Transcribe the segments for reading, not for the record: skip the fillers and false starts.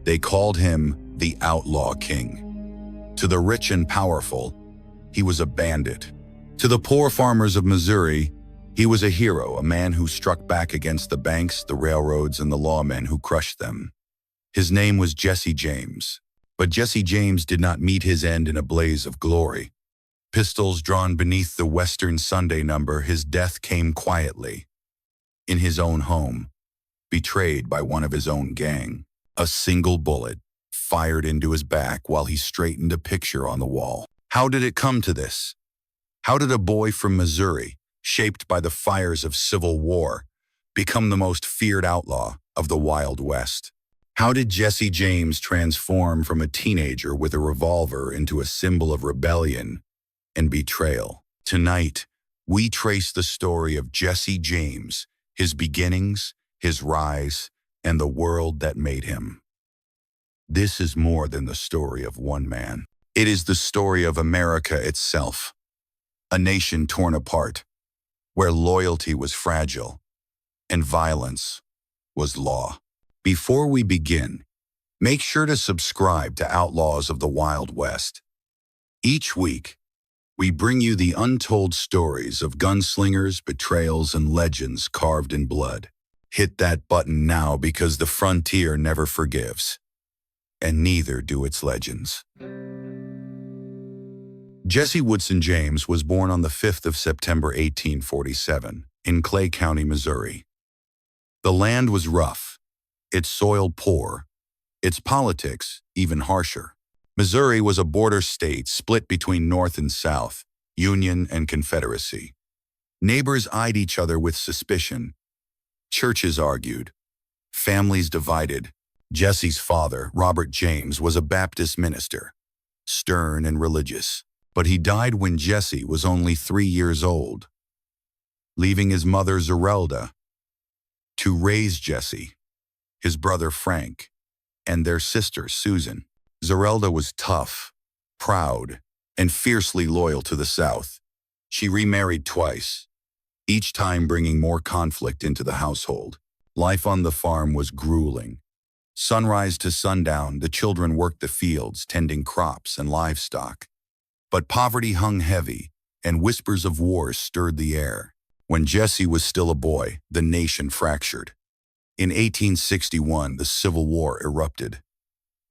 They called him the Outlaw King. To the rich and powerful, he was a bandit. To the poor farmers of Missouri, he was a hero, a man who struck back against the banks, the railroads, and the lawmen who crushed them. His name was Jesse James. But Jesse James did not meet his end in a blaze of glory. Pistols drawn beneath the Western Sunday number, his death came quietly. In his own home, betrayed by one of his own gang. A single bullet fired into his back while he straightened a picture on the wall. How did it come to this? How did a boy from Missouri, shaped by the fires of civil war, become the most feared outlaw of the Wild West? How did Jesse James transform from a teenager with a revolver into a symbol of rebellion and betrayal? Tonight, we trace the story of Jesse James, his beginnings, his rise, and the world that made him. This is more than the story of one man. It is the story of America itself, a nation torn apart, where loyalty was fragile and violence was law. Before we begin, make sure to subscribe to Outlaws of the Wild West. Each week, we bring you the untold stories of gunslingers, betrayals, and legends carved in blood. Hit that button now because the frontier never forgives, and neither do its legends. Jesse Woodson James was born on the 5th of September 1847 in Clay County, Missouri. The land was rough, its soil poor, its politics even harsher. Missouri was a border state split between North and South, Union and Confederacy. Neighbors eyed each other with suspicion. Churches argued. Families divided. Jesse's father, Robert James, was a Baptist minister, stern and religious. But he died when Jesse was only 3 years old, leaving his mother Zerelda to raise Jesse, his brother Frank, and their sister Susan. Zerelda was tough, proud, and fiercely loyal to the South. She remarried twice, each time bringing more conflict into the household. Life on the farm was grueling. Sunrise to sundown, the children worked the fields, tending crops and livestock. But poverty hung heavy, and whispers of war stirred the air. When Jesse was still a boy, the nation fractured. In 1861, the Civil War erupted.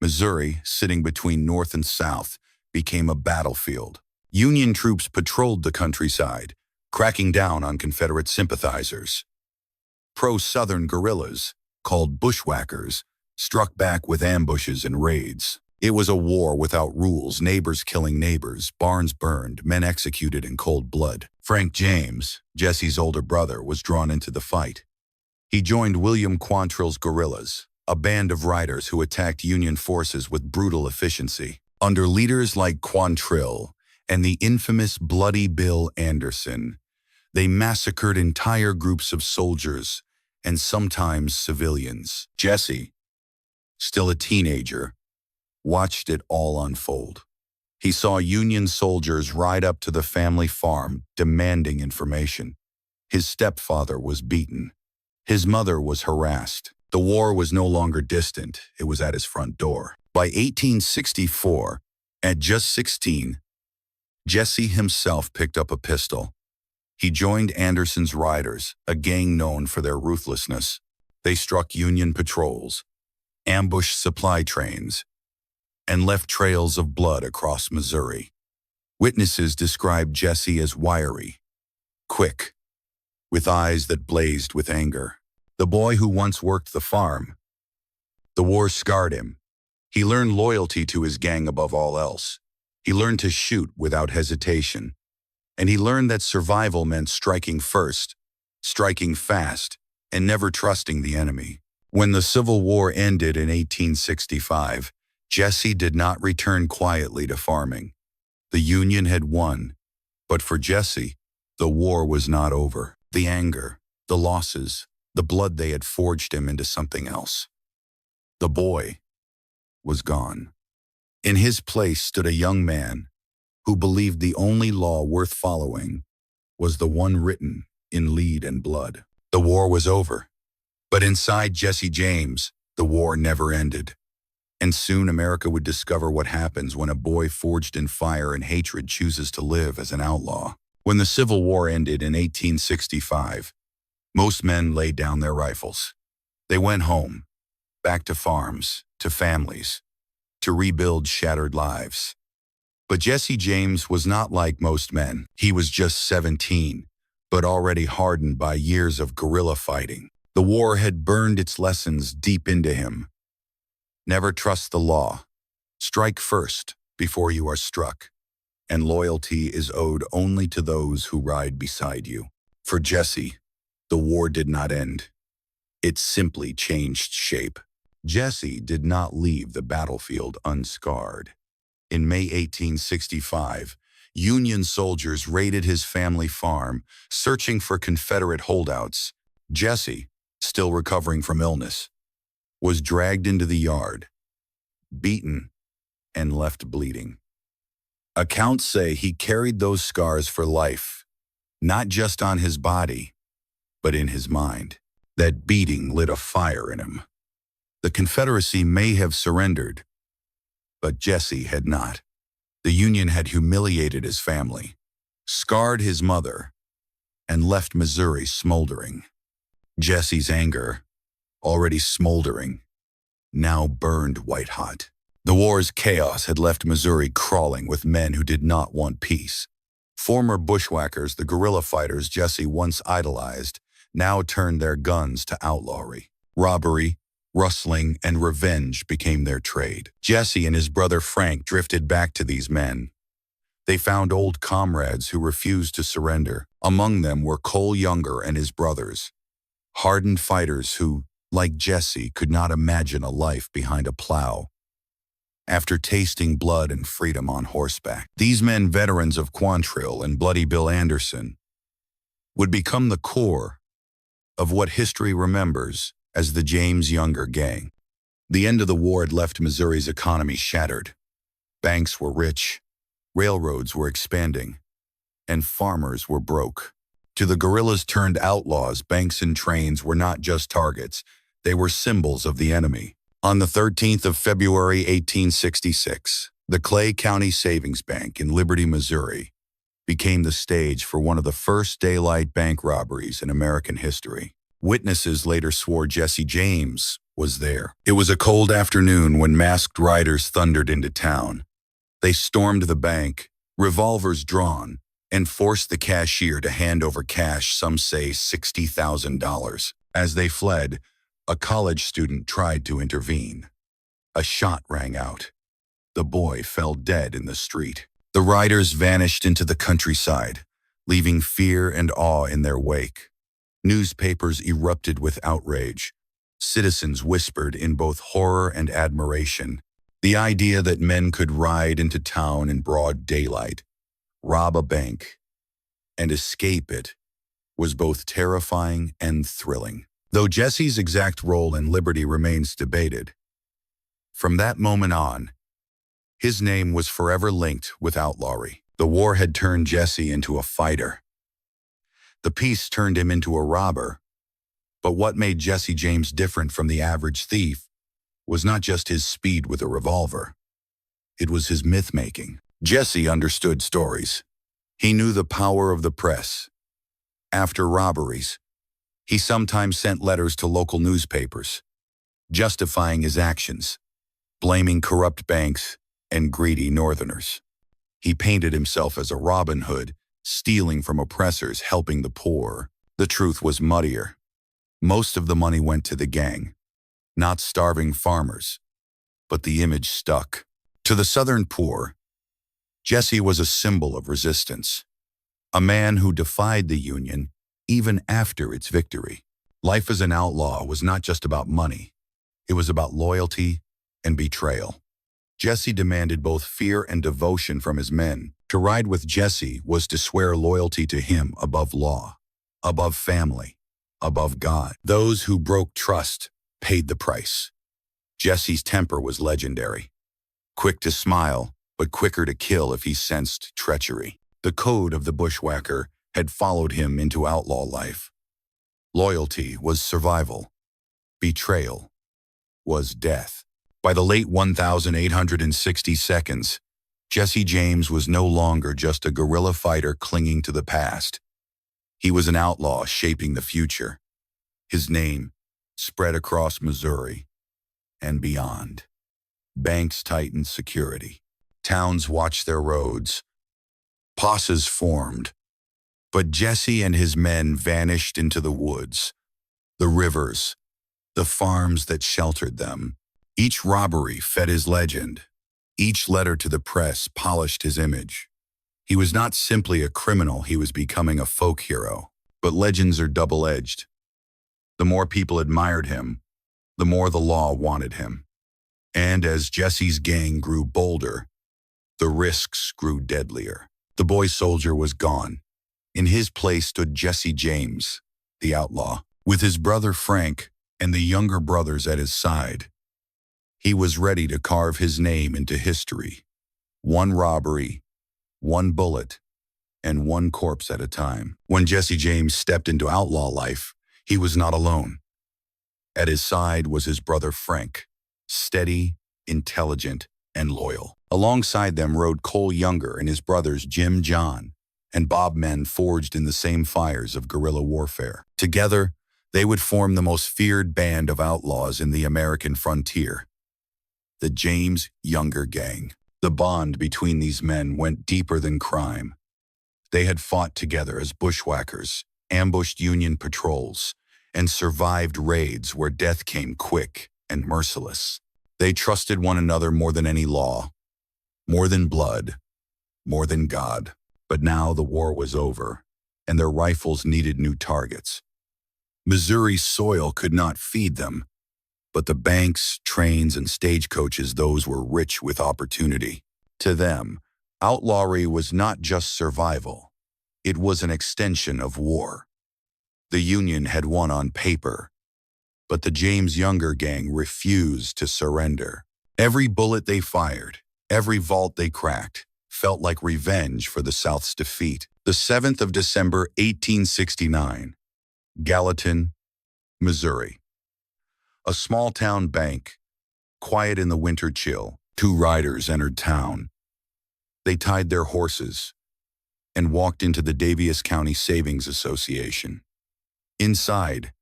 Missouri, sitting between North and South, became a battlefield. Union troops patrolled the countryside, cracking down on Confederate sympathizers. Pro-Southern guerrillas, called bushwhackers, struck back with ambushes and raids. It was a war without rules, neighbors killing neighbors, barns burned, men executed in cold blood. Frank James, Jesse's older brother, was drawn into the fight. He joined William Quantrill's guerrillas, a band of riders who attacked Union forces with brutal efficiency. Under leaders like Quantrill and the infamous Bloody Bill Anderson, they massacred entire groups of soldiers and sometimes civilians. Jesse, still a teenager, watched it all unfold. He saw Union soldiers ride up to the family farm, demanding information. His stepfather was beaten. His mother was harassed. The war was no longer distant, it was at his front door. By 1864, at just 16, Jesse himself picked up a pistol. He joined Anderson's Riders, a gang known for their ruthlessness. They struck Union patrols, ambushed supply trains, and left trails of blood across Missouri. Witnesses described Jesse as wiry, quick, with eyes that blazed with anger. The boy who once worked the farm. The war scarred him. He learned loyalty to his gang above all else. He learned to shoot without hesitation. And he learned that survival meant striking first, striking fast, and never trusting the enemy. When the Civil War ended in 1865, Jesse did not return quietly to farming. The Union had won, but for Jesse, the war was not over. The anger, the losses, the blood, they had forged him into something else. The boy was gone. In his place stood a young man who believed the only law worth following was the one written in lead and blood. The war was over, but inside Jesse James, the war never ended. And soon America would discover what happens when a boy forged in fire and hatred chooses to live as an outlaw. When the Civil War ended in 1865, most men laid down their rifles. They went home, back to farms, to families, to rebuild shattered lives. But Jesse James was not like most men. He was just 17, but already hardened by years of guerrilla fighting. The war had burned its lessons deep into him. Never trust the law. Strike first before you are struck. And loyalty is owed only to those who ride beside you. For Jesse, the war did not end. It simply changed shape. Jesse did not leave the battlefield unscarred. In May 1865, Union soldiers raided his family farm, searching for Confederate holdouts. Jesse, still recovering from illness, was dragged into the yard, beaten, and left bleeding. Accounts say he carried those scars for life, not just on his body, but in his mind. That beating lit a fire in him. The Confederacy may have surrendered, but Jesse had not. The Union had humiliated his family, scarred his mother, and left Missouri smoldering. Jesse's anger, already smoldering, now burned white-hot. The war's chaos had left Missouri crawling with men who did not want peace. Former bushwhackers, the guerrilla fighters Jesse once idolized, now turned their guns to outlawry. Robbery, rustling, and revenge became their trade. Jesse and his brother Frank drifted back to these men. They found old comrades who refused to surrender. Among them were Cole Younger and his brothers, hardened fighters who, like Jesse, could not imagine a life behind a plow. After tasting blood and freedom on horseback, these men, veterans of Quantrill and Bloody Bill Anderson, would become the core of what history remembers as the James Younger Gang. The end of the war had left Missouri's economy shattered. Banks were rich, railroads were expanding, and farmers were broke. To the guerrillas turned outlaws, banks and trains were not just targets, they were symbols of the enemy. On the 13th of February 1866, the Clay County Savings Bank in Liberty, Missouri, became the stage for one of the first daylight bank robberies in American history. Witnesses later swore Jesse James was there. It was a cold afternoon when masked riders thundered into town. They stormed the bank, revolvers drawn, and forced the cashier to hand over cash, some say $60,000. As they fled, a college student tried to intervene. A shot rang out. The boy fell dead in the street. The riders vanished into the countryside, leaving fear and awe in their wake. Newspapers erupted with outrage. Citizens whispered in both horror and admiration. The idea that men could ride into town in broad daylight, rob a bank, and escape it was both terrifying and thrilling. Though Jesse's exact role in Liberty remains debated, from that moment on, his name was forever linked with outlawry. The war had turned Jesse into a fighter. The peace turned him into a robber. But what made Jesse James different from the average thief was not just his speed with a revolver. It was his myth-making. Jesse understood stories. He knew the power of the press. After robberies, he sometimes sent letters to local newspapers, justifying his actions, blaming corrupt banks and greedy Northerners. He painted himself as a Robin Hood, stealing from oppressors, helping the poor. The truth was muddier. Most of the money went to the gang, not starving farmers, but the image stuck. To the Southern poor, Jesse was a symbol of resistance, a man who defied the Union even after its victory. Life as an outlaw was not just about money. It was about loyalty and betrayal. Jesse demanded both fear and devotion from his men. To ride with Jesse was to swear loyalty to him above law, above family, above God. Those who broke trust paid the price. Jesse's temper was legendary. Quick to smile, but quicker to kill if he sensed treachery. The code of the bushwhacker had followed him into outlaw life. Loyalty was survival. Betrayal was death. By the late 1860 seconds, Jesse James was no longer just a guerrilla fighter clinging to the past. He was an outlaw shaping the future. His name spread across Missouri and beyond. Banks tightened security. Towns watched their roads. Posses formed. But Jesse and his men vanished into the woods, the rivers, the farms that sheltered them. Each robbery fed his legend. Each letter to the press polished his image. He was not simply a criminal, he was becoming a folk hero. But legends are double-edged. The more people admired him, the more the law wanted him. And as Jesse's gang grew bolder, the risks grew deadlier. The boy soldier was gone. In his place stood Jesse James, the outlaw, with his brother Frank and the younger brothers at his side. He was ready to carve his name into history. One robbery, one bullet, and one corpse at a time. When Jesse James stepped into outlaw life, he was not alone. At his side was his brother Frank, steady, intelligent, and loyal. Alongside them rode Cole Younger and his brothers Jim, John, and Bob, men forged in the same fires of guerrilla warfare. Together, they would form the most feared band of outlaws in the American frontier, the James Younger Gang. The bond between these men went deeper than crime. They had fought together as bushwhackers, ambushed Union patrols, and survived raids where death came quick and merciless. They trusted one another more than any law, more than blood, more than God. But now the war was over, and their rifles needed new targets. Missouri's soil could not feed them, but the banks, trains, and stagecoaches, those were rich with opportunity. To them, outlawry was not just survival. It was an extension of war. The Union had won on paper, but the James Younger Gang refused to surrender. Every bullet they fired, every vault they cracked, felt like revenge for the South's defeat. The 7th of December, 1869, Gallatin, Missouri. A small-town bank, quiet in the winter chill. Two riders entered town. They tied their horses and walked into the Daviess County Savings Association. Inside,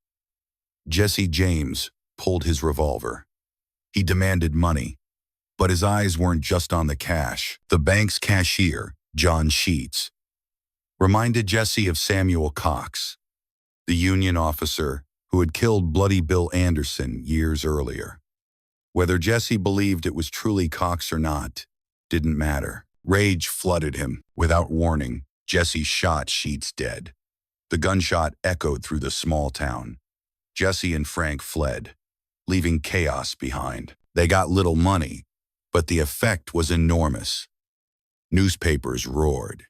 Jesse James pulled his revolver. He demanded money, but his eyes weren't just on the cash. The bank's cashier, John Sheets, reminded Jesse of Samuel Cox, the Union officer who had killed Bloody Bill Anderson years earlier. Whether Jesse believed it was truly Cox or not didn't matter. Rage flooded him. Without warning, Jesse shot Sheets dead. The gunshot echoed through the small town. Jesse and Frank fled, leaving chaos behind. They got little money, but the effect was enormous. Newspapers roared.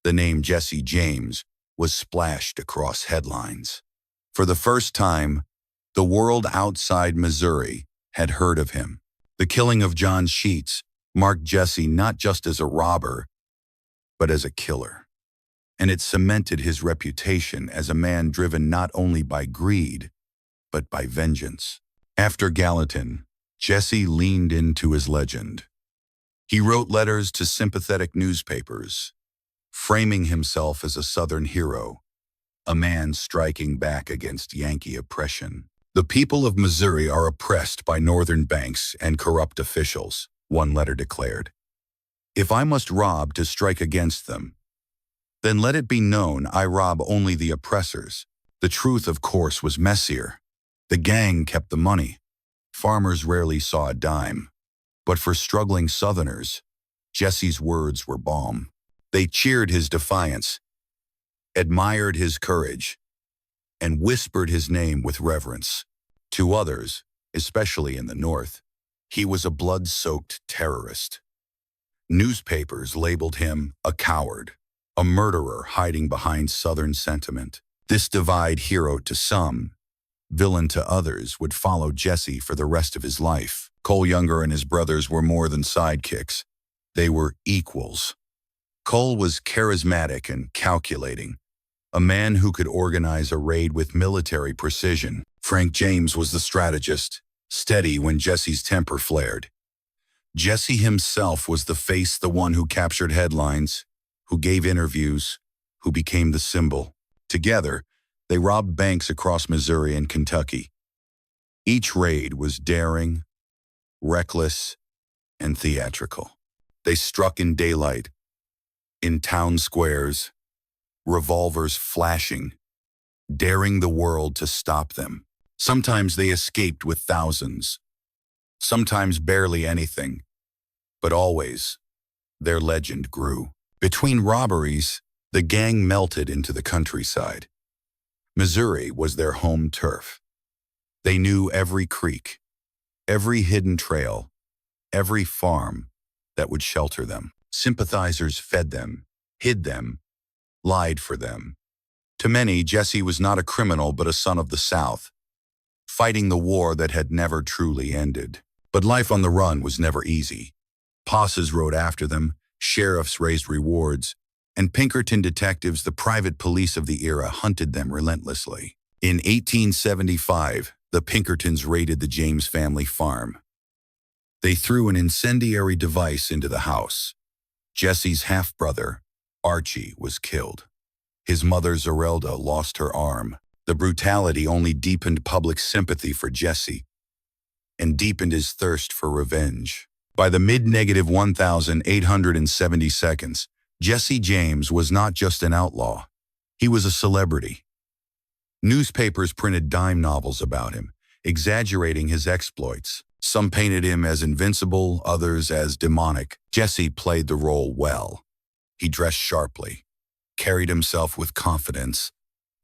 The name Jesse James was splashed across headlines. For the first time, the world outside Missouri had heard of him. The killing of John Sheets marked Jesse not just as a robber, but as a killer. And it cemented his reputation as a man driven not only by greed, but by vengeance. After Gallatin, Jesse leaned into his legend. He wrote letters to sympathetic newspapers, framing himself as a Southern hero, a man striking back against Yankee oppression. The people of Missouri are oppressed by Northern banks and corrupt officials, one letter declared. If I must rob to strike against them, then let it be known I rob only the oppressors. The truth, of course, was messier. The gang kept the money. Farmers rarely saw a dime. But for struggling Southerners, Jesse's words were balm. They cheered his defiance, admired his courage, and whispered his name with reverence. To others, especially in the North, he was a blood-soaked terrorist. Newspapers labeled him a coward, a murderer hiding behind Southern sentiment. This divide, hero to some, villain to others, would follow Jesse for the rest of his life. Cole Younger and his brothers were more than sidekicks. They were equals. Cole was charismatic and calculating, a man who could organize a raid with military precision. Frank James was the strategist, steady when Jesse's temper flared. Jesse himself was the one who captured headlines, who gave interviews, who became the symbol. Together, they robbed banks across Missouri and Kentucky. Each raid was daring, reckless, and theatrical. They struck in daylight, in town squares, revolvers flashing, daring the world to stop them. Sometimes they escaped with thousands, sometimes barely anything, but always their legend grew. Between robberies, the gang melted into the countryside. Missouri was their home turf. They knew every creek, every hidden trail, every farm that would shelter them. Sympathizers fed them, hid them, lied for them. To many, Jesse was not a criminal but a son of the South, fighting the war that had never truly ended. But life on the run was never easy. Posses rode after them, sheriffs raised rewards, and Pinkerton detectives, the private police of the era, hunted them relentlessly. In 1875, the Pinkertons raided the James family farm. They threw an incendiary device into the house. Jesse's half-brother, Archie, was killed. His mother, Zerelda, lost her arm. The brutality only deepened public sympathy for Jesse and deepened his thirst for revenge. By the mid-1870 seconds, Jesse James was not just an outlaw. He was a celebrity. Newspapers printed dime novels about him, exaggerating his exploits. Some painted him as invincible, others as demonic. Jesse played the role well. He dressed sharply, carried himself with confidence,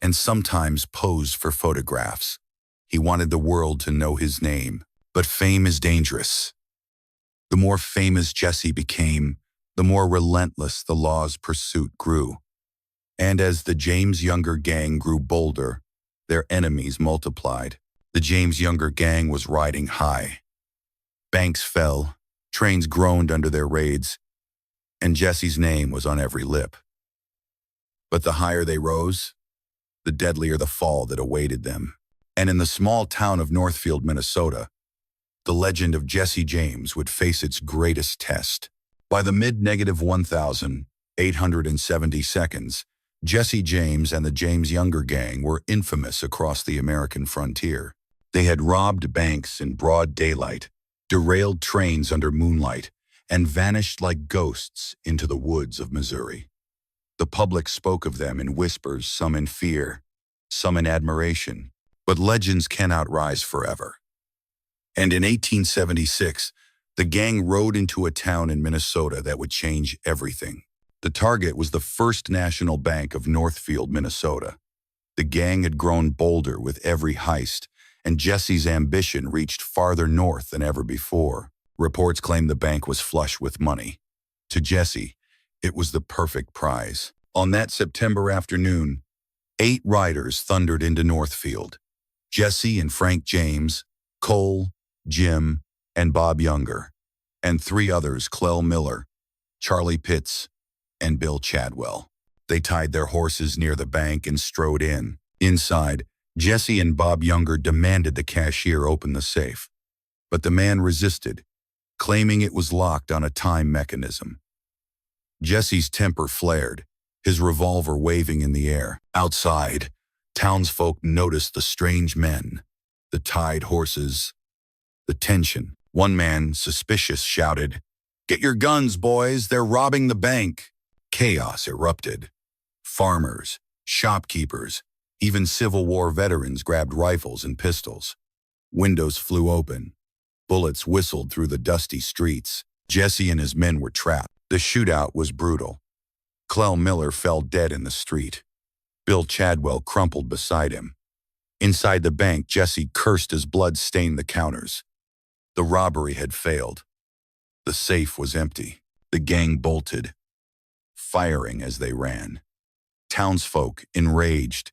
and sometimes posed for photographs. He wanted the world to know his name. But fame is dangerous. The more famous Jesse became, the more relentless the law's pursuit grew. And as the James Younger gang grew bolder, their enemies multiplied. The James Younger gang was riding high. Banks fell, trains groaned under their raids, and Jesse's name was on every lip. But the higher they rose, the deadlier the fall that awaited them. And in the small town of Northfield, Minnesota, the legend of Jesse James would face its greatest test. By the mid-1870 seconds, Jesse James and the James Younger gang were infamous across the American frontier. They had robbed banks in broad daylight, derailed trains under moonlight, and vanished like ghosts into the woods of Missouri. The public spoke of them in whispers, some in fear, some in admiration. But legends cannot rise forever. And in 1876, the gang rode into a town in Minnesota that would change everything. The target was the First National Bank of Northfield, Minnesota. The gang had grown bolder with every heist, and Jesse's ambition reached farther north than ever before. Reports claimed the bank was flush with money. To Jesse, it was the perfect prize. On that September afternoon, 8 riders thundered into Northfield. Jesse and Frank James, Cole, Jim, and Bob Younger, and 3 others, Clell Miller, Charlie Pitts, and Bill Chadwell. They tied their horses near the bank and strode in. Inside, Jesse and Bob Younger demanded the cashier open the safe. But the man resisted, claiming it was locked on a time mechanism. Jesse's temper flared, his revolver waving in the air. Outside, townsfolk noticed the strange men, the tied horses, the tension. One man, suspicious, shouted, "Get your guns, boys, they're robbing the bank." Chaos erupted. Farmers, shopkeepers, even Civil War veterans grabbed rifles and pistols. Windows flew open. Bullets whistled through the dusty streets. Jesse and his men were trapped. The shootout was brutal. Clell Miller fell dead in the street. Bill Chadwell crumpled beside him. Inside the bank, Jesse cursed as blood stained the counters. The robbery had failed. The safe was empty. The gang bolted, firing as they ran. Townsfolk, enraged,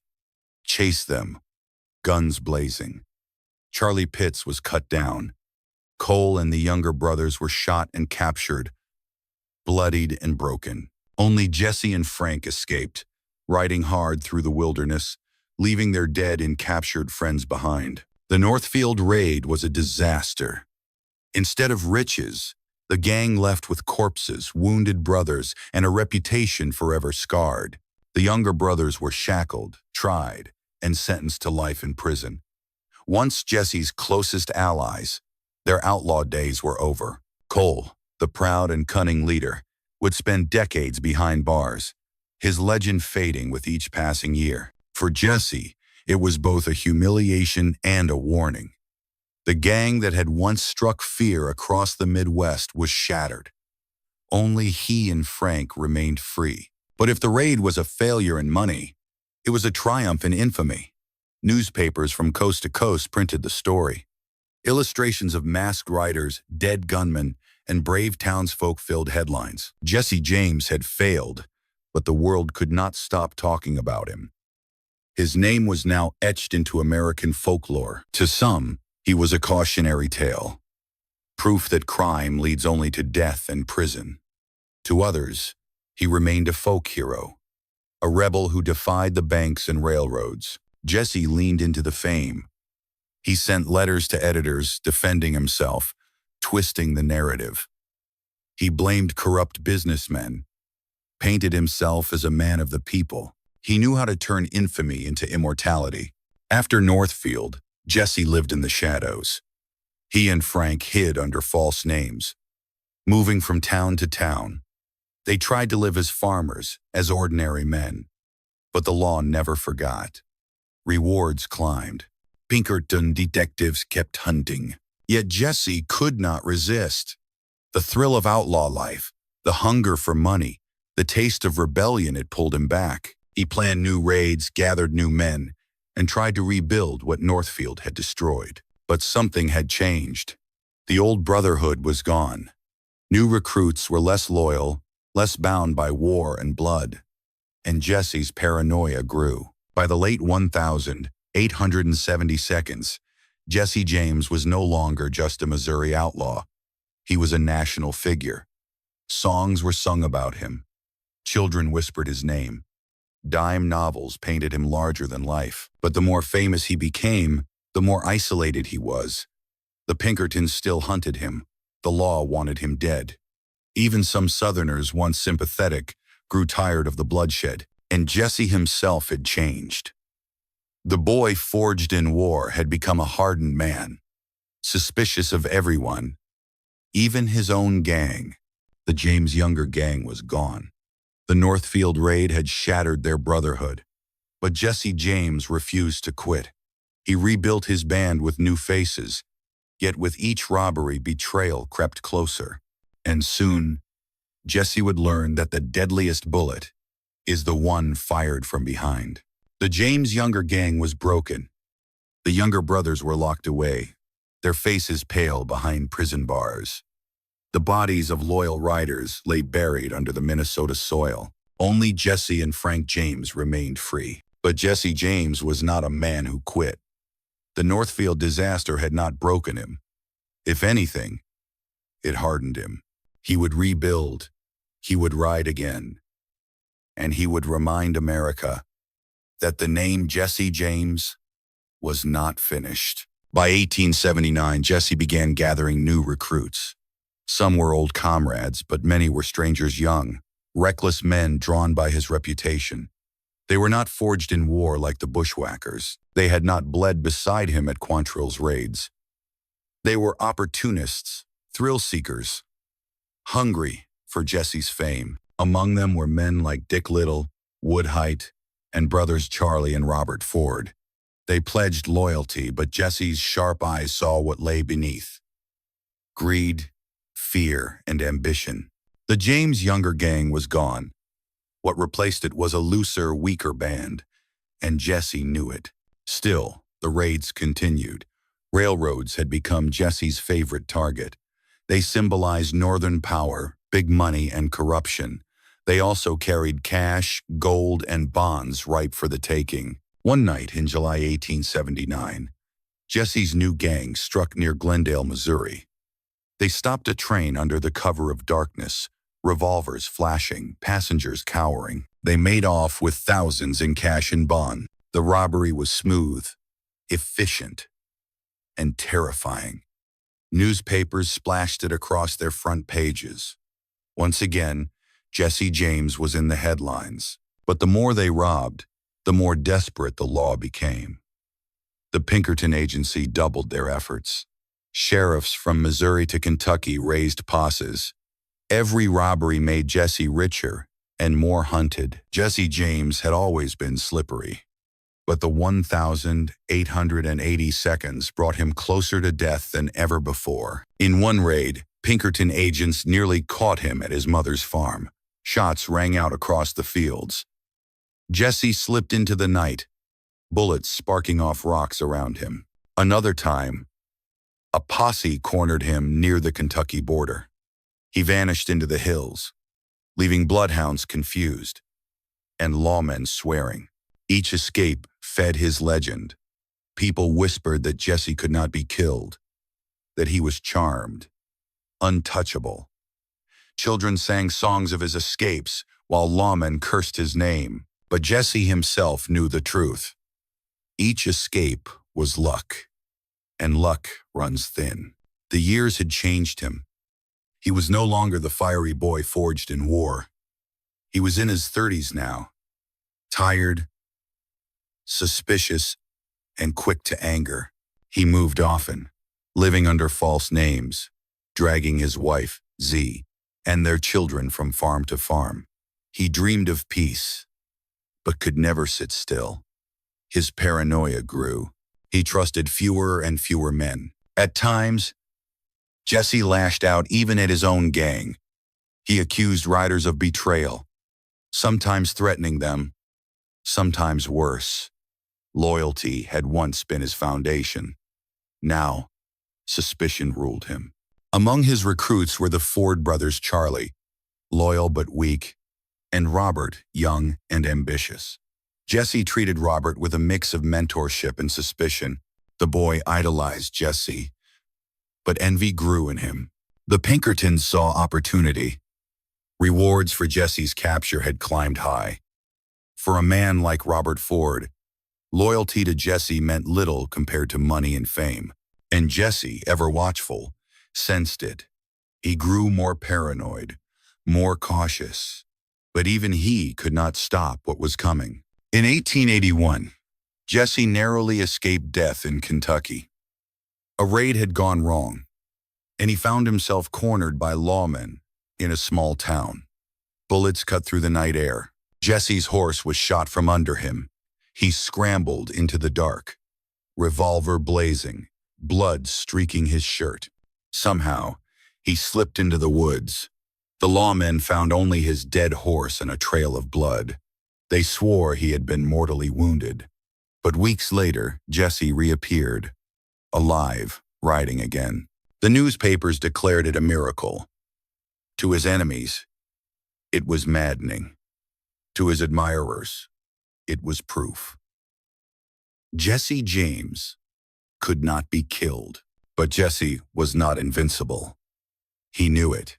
chased them, guns blazing. Charlie Pitts was cut down. Cole and the Younger brothers were shot and captured, bloodied and broken. Only Jesse and Frank escaped, riding hard through the wilderness, leaving their dead and captured friends behind. The Northfield raid was a disaster. Instead of riches, the gang left with corpses, wounded brothers, and a reputation forever scarred. The younger brothers were shackled, tried, and sentenced to life in prison. Once Jesse's closest allies, their outlaw days were over. Cole, the proud and cunning leader, would spend decades behind bars, his legend fading with each passing year. For Jesse, it was both a humiliation and a warning. The gang that had once struck fear across the Midwest was shattered. Only he and Frank remained free. But if the raid was a failure in money, it was a triumph in infamy. Newspapers from coast to coast printed the story. Illustrations of masked riders, dead gunmen, and brave townsfolk filled headlines. Jesse James had failed, but the world could not stop talking about him. His name was now etched into American folklore. To some, he was a cautionary tale, proof that crime leads only to death and prison. To others, he remained a folk hero, a rebel who defied the banks and railroads. Jesse leaned into the fame. He sent letters to editors defending himself, twisting the narrative. He blamed corrupt businessmen, painted himself as a man of the people. He knew how to turn infamy into immortality. After Northfield, Jesse lived in the shadows. He and Frank hid under false names, moving from town to town. They tried to live as farmers, as ordinary men. But the law never forgot. Rewards climbed. Pinkerton detectives kept hunting. Yet Jesse could not resist. The thrill of outlaw life, the hunger for money, the taste of rebellion had pulled him back. He planned new raids, gathered new men, and tried to rebuild what Northfield had destroyed. But something had changed. The old brotherhood was gone. New recruits were less loyal, less bound by war and blood. And Jesse's paranoia grew. By the late 1872, Jesse James was no longer just a Missouri outlaw. He was a national figure. Songs were sung about him. Children whispered his name. Dime novels painted him larger than life. But the more famous he became, the more isolated he was. The Pinkertons still hunted him. The law wanted him dead. Even some Southerners, once sympathetic, grew tired of the bloodshed. And Jesse himself had changed. The boy forged in war had become a hardened man, suspicious of everyone, even his own gang. The James Younger gang was gone. The Northfield raid had shattered their brotherhood. But Jesse James refused to quit. He rebuilt his band with new faces, yet with each robbery, betrayal crept closer. And soon, Jesse would learn that the deadliest bullet is the one fired from behind. The James Younger gang was broken. The younger brothers were locked away, their faces pale behind prison bars. The bodies of loyal riders lay buried under the Minnesota soil. Only Jesse and Frank James remained free. But Jesse James was not a man who quit. The Northfield disaster had not broken him. If anything, it hardened him. He would rebuild. He would ride again. And he would remind America that the name Jesse James was not finished. By 1879, Jesse began gathering new recruits. Some were old comrades, but many were strangers young, reckless men drawn by his reputation. They were not forged in war like the bushwhackers. They had not bled beside him at Quantrill's raids. They were opportunists, thrill-seekers, hungry for Jesse's fame. Among them were men like Dick Little, Wood Height, and brothers Charlie and Robert Ford. They pledged loyalty, but Jesse's sharp eyes saw what lay beneath: greed, fear, and ambition. The James Younger gang was gone. What replaced it was a looser, weaker band, and Jesse knew it. Still, the raids continued. Railroads had become Jesse's favorite target. They symbolized northern power, big money, and corruption. They also carried cash, gold, and bonds ripe for the taking. One night in July 1879, Jesse's new gang struck near Glendale, Missouri. They stopped a train under the cover of darkness, revolvers flashing, passengers cowering. They made off with thousands in cash and bond. The robbery was smooth, efficient, and terrifying. Newspapers splashed it across their front pages. Once again, Jesse James was in the headlines. But the more they robbed, the more desperate the law became. The Pinkerton Agency doubled their efforts. Sheriffs from Missouri to Kentucky raised posses. Every robbery made Jesse richer and more hunted. Jesse James had always been slippery, but the 1,880 seconds brought him closer to death than ever before. In one raid, Pinkerton agents nearly caught him at his mother's farm. Shots rang out across the fields. Jesse slipped into the night, bullets sparking off rocks around him. Another time, a posse cornered him near the Kentucky border. He vanished into the hills, leaving bloodhounds confused and lawmen swearing. Each escape fed his legend. People whispered that Jesse could not be killed, that he was charmed, untouchable. Children sang songs of his escapes while lawmen cursed his name. But Jesse himself knew the truth. Each escape was luck, and luck runs thin. The years had changed him. He was no longer the fiery boy forged in war. He was in his 30s now, tired, suspicious, and quick to anger. He moved often, living under false names, dragging his wife, Z, and their children from farm to farm. He dreamed of peace, but could never sit still. His paranoia grew. He trusted fewer and fewer men. At times, Jesse lashed out even at his own gang. He accused riders of betrayal, sometimes threatening them, sometimes worse. Loyalty had once been his foundation. Now, suspicion ruled him. Among his recruits were the Ford brothers Charlie, loyal but weak, and Robert, young and ambitious. Jesse treated Robert with a mix of mentorship and suspicion. The boy idolized Jesse, but envy grew in him. The Pinkertons saw opportunity. Rewards for Jesse's capture had climbed high. For a man like Robert Ford, loyalty to Jesse meant little compared to money and fame. And Jesse, ever watchful, sensed it. He grew more paranoid, more cautious. But even he could not stop what was coming. In 1881, Jesse narrowly escaped death in Kentucky. A raid had gone wrong, and he found himself cornered by lawmen in a small town. Bullets cut through the night air. Jesse's horse was shot from under him. He scrambled into the dark, revolver blazing, blood streaking his shirt. Somehow, he slipped into the woods. The lawmen found only his dead horse and a trail of blood. They swore he had been mortally wounded. But weeks later, Jesse reappeared, alive, riding again. The newspapers declared it a miracle. To his enemies, it was maddening. To his admirers, it was proof. Jesse James could not be killed, but Jesse was not invincible. He knew it.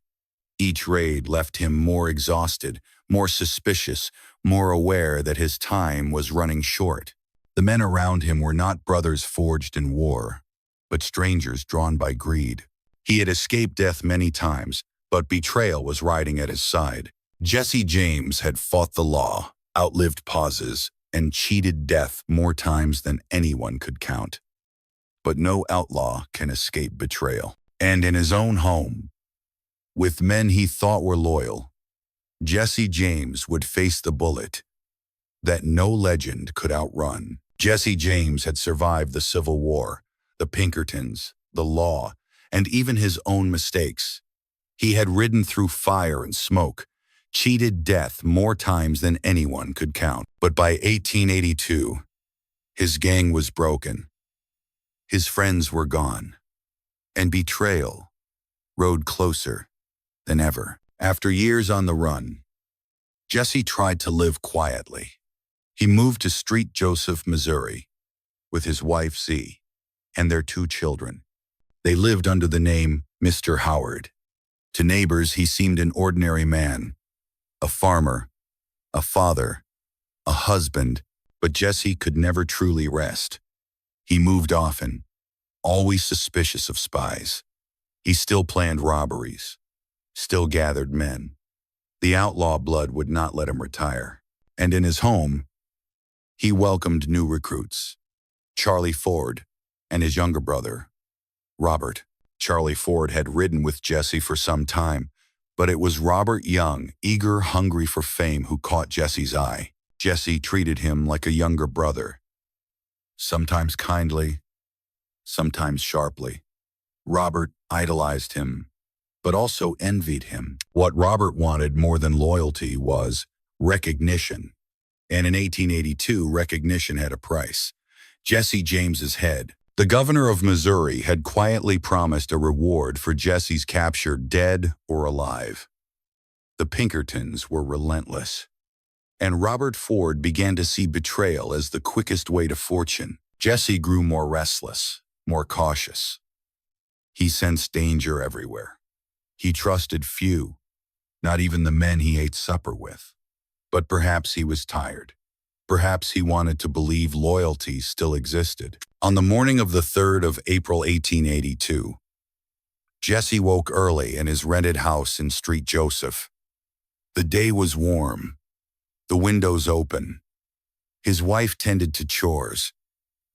Each raid left him more exhausted, more suspicious, more aware that his time was running short. The men around him were not brothers forged in war, but strangers drawn by greed. He had escaped death many times, but betrayal was riding at his side. Jesse James had fought the law, outlived pauses, and cheated death more times than anyone could count. But no outlaw can escape betrayal. And in his own home, with men he thought were loyal, Jesse James would face the bullet that no legend could outrun. Jesse James had survived the Civil War, the Pinkertons, the law, and even his own mistakes. He had ridden through fire and smoke, cheated death more times than anyone could count. But by 1882, his gang was broken. His friends were gone, and betrayal rode closer than ever. After years on the run, Jesse tried to live quietly. He moved to St. Joseph, Missouri, with his wife Z and their 2 children. They lived under the name Mr. Howard. To neighbors, he seemed an ordinary man, a farmer, a father, a husband, but Jesse could never truly rest. He moved often, always suspicious of spies. He still planned robberies, still gathered men. The outlaw blood would not let him retire. And in his home, he welcomed new recruits, Charlie Ford and his younger brother, Robert. Charlie Ford had ridden with Jesse for some time, but it was Robert Young, eager, hungry for fame, who caught Jesse's eye. Jesse treated him like a younger brother, sometimes kindly, sometimes sharply. Robert idolized him, but also envied him. What Robert wanted more than loyalty was recognition. And in 1882, recognition had a price. Jesse James's head. The governor of Missouri had quietly promised a reward for Jesse's capture, dead or alive. The Pinkertons were relentless, and Robert Ford began to see betrayal as the quickest way to fortune. Jesse grew more restless, more cautious. He sensed danger everywhere. He trusted few, not even the men he ate supper with. But perhaps he was tired. Perhaps he wanted to believe loyalty still existed. On the morning of the 3rd of April 1882, Jesse woke early in his rented house in Street Joseph. The day was warm, the windows open. His wife tended to chores.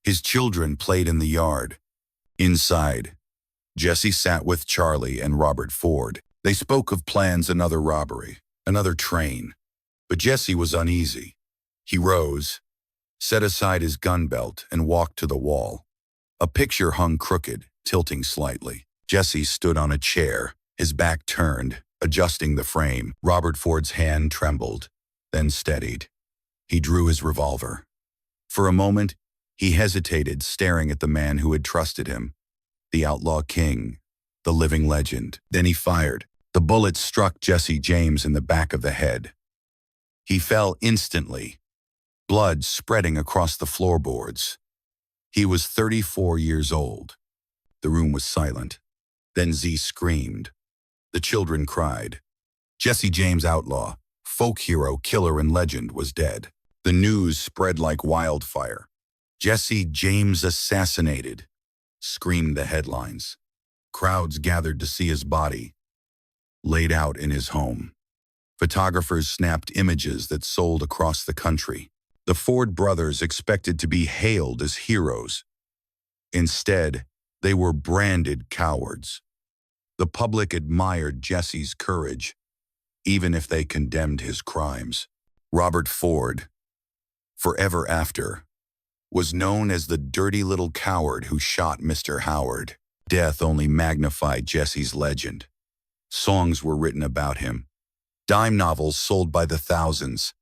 His children played in the yard. Inside, Jesse sat with Charlie and Robert Ford. They spoke of plans, another robbery, another train. But Jesse was uneasy. He rose, set aside his gun belt, and walked to the wall. A picture hung crooked, tilting slightly. Jesse stood on a chair, his back turned, adjusting the frame. Robert Ford's hand trembled, then steadied. He drew his revolver. For a moment, he hesitated, staring at the man who had trusted him, the outlaw king, the living legend. Then he fired. The bullet struck Jesse James in the back of the head. He fell instantly, blood spreading across the floorboards. He was 34 years old. The room was silent. Then Z screamed. The children cried. Jesse James, outlaw, folk hero, killer, and legend, was dead. The news spread like wildfire. Jesse James assassinated, screamed the headlines. Crowds gathered to see his body, laid out in his home. Photographers snapped images that sold across the country. The Ford brothers expected to be hailed as heroes. Instead, they were branded cowards. The public admired Jesse's courage, even if they condemned his crimes. Robert Ford, forever after, was known as the dirty little coward who shot Mr. Howard. Death only magnified Jesse's legend. Songs were written about him. Dime novels sold by the thousands.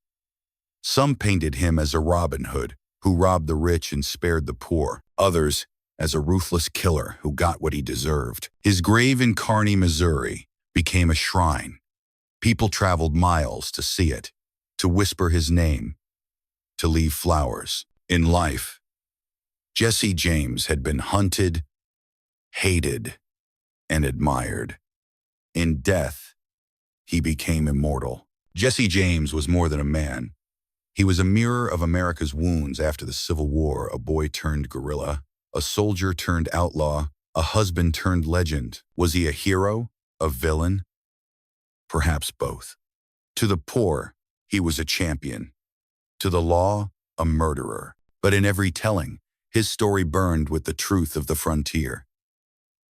Some painted him as a Robin Hood who robbed the rich and spared the poor. Others as a ruthless killer who got what he deserved. His grave in Kearney, Missouri, became a shrine. People traveled miles to see it, to whisper his name, to leave flowers. In life, Jesse James had been hunted, hated, and admired. In death, he became immortal. Jesse James was more than a man. He was a mirror of America's wounds after the Civil War, a boy turned guerrilla, a soldier turned outlaw, a husband turned legend. Was he a hero, a villain? Perhaps both. To the poor, he was a champion. To the law, a murderer. But in every telling, his story burned with the truth of the frontier.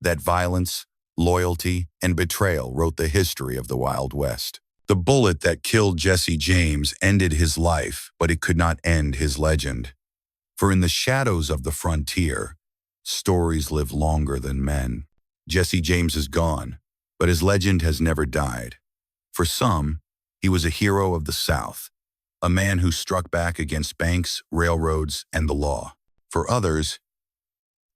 That violence, loyalty, and betrayal wrote the history of the Wild West. The bullet that killed Jesse James ended his life, but it could not end his legend. For in the shadows of the frontier, stories live longer than men. Jesse James is gone, but his legend has never died. For some, he was a hero of the South, a man who struck back against banks, railroads, and the law. For others,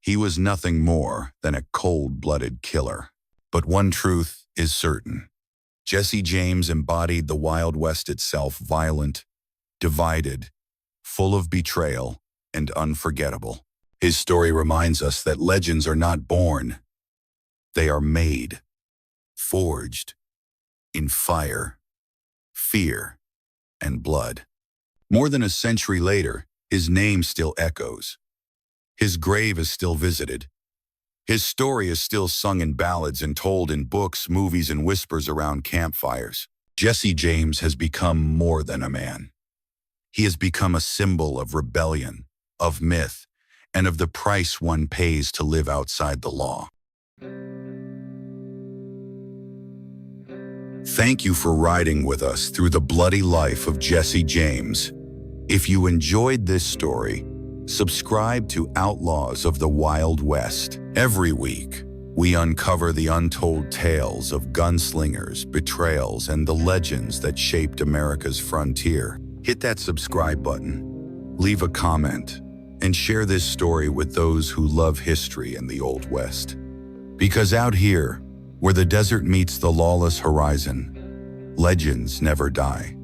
he was nothing more than a cold-blooded killer. But one truth is certain. Jesse James embodied the Wild West itself, violent, divided, full of betrayal, and unforgettable. His story reminds us that legends are not born. They are made, forged, in fire, fear, and blood. More than a century later, his name still echoes. His grave is still visited, His story is still sung in ballads and told in books, movies, and whispers around campfires. Jesse James has become more than a man. He has become a symbol of rebellion, of myth, and of the price one pays to live outside the law. Thank you for riding with us through the bloody life of Jesse James. If you enjoyed this story, subscribe to Outlaws of the Wild West. Every week, we uncover the untold tales of gunslingers, betrayals, and the legends that shaped America's frontier. Hit that subscribe button, leave a comment, and share this story with those who love history and the Old West. Because out here, where the desert meets the lawless horizon, legends never die.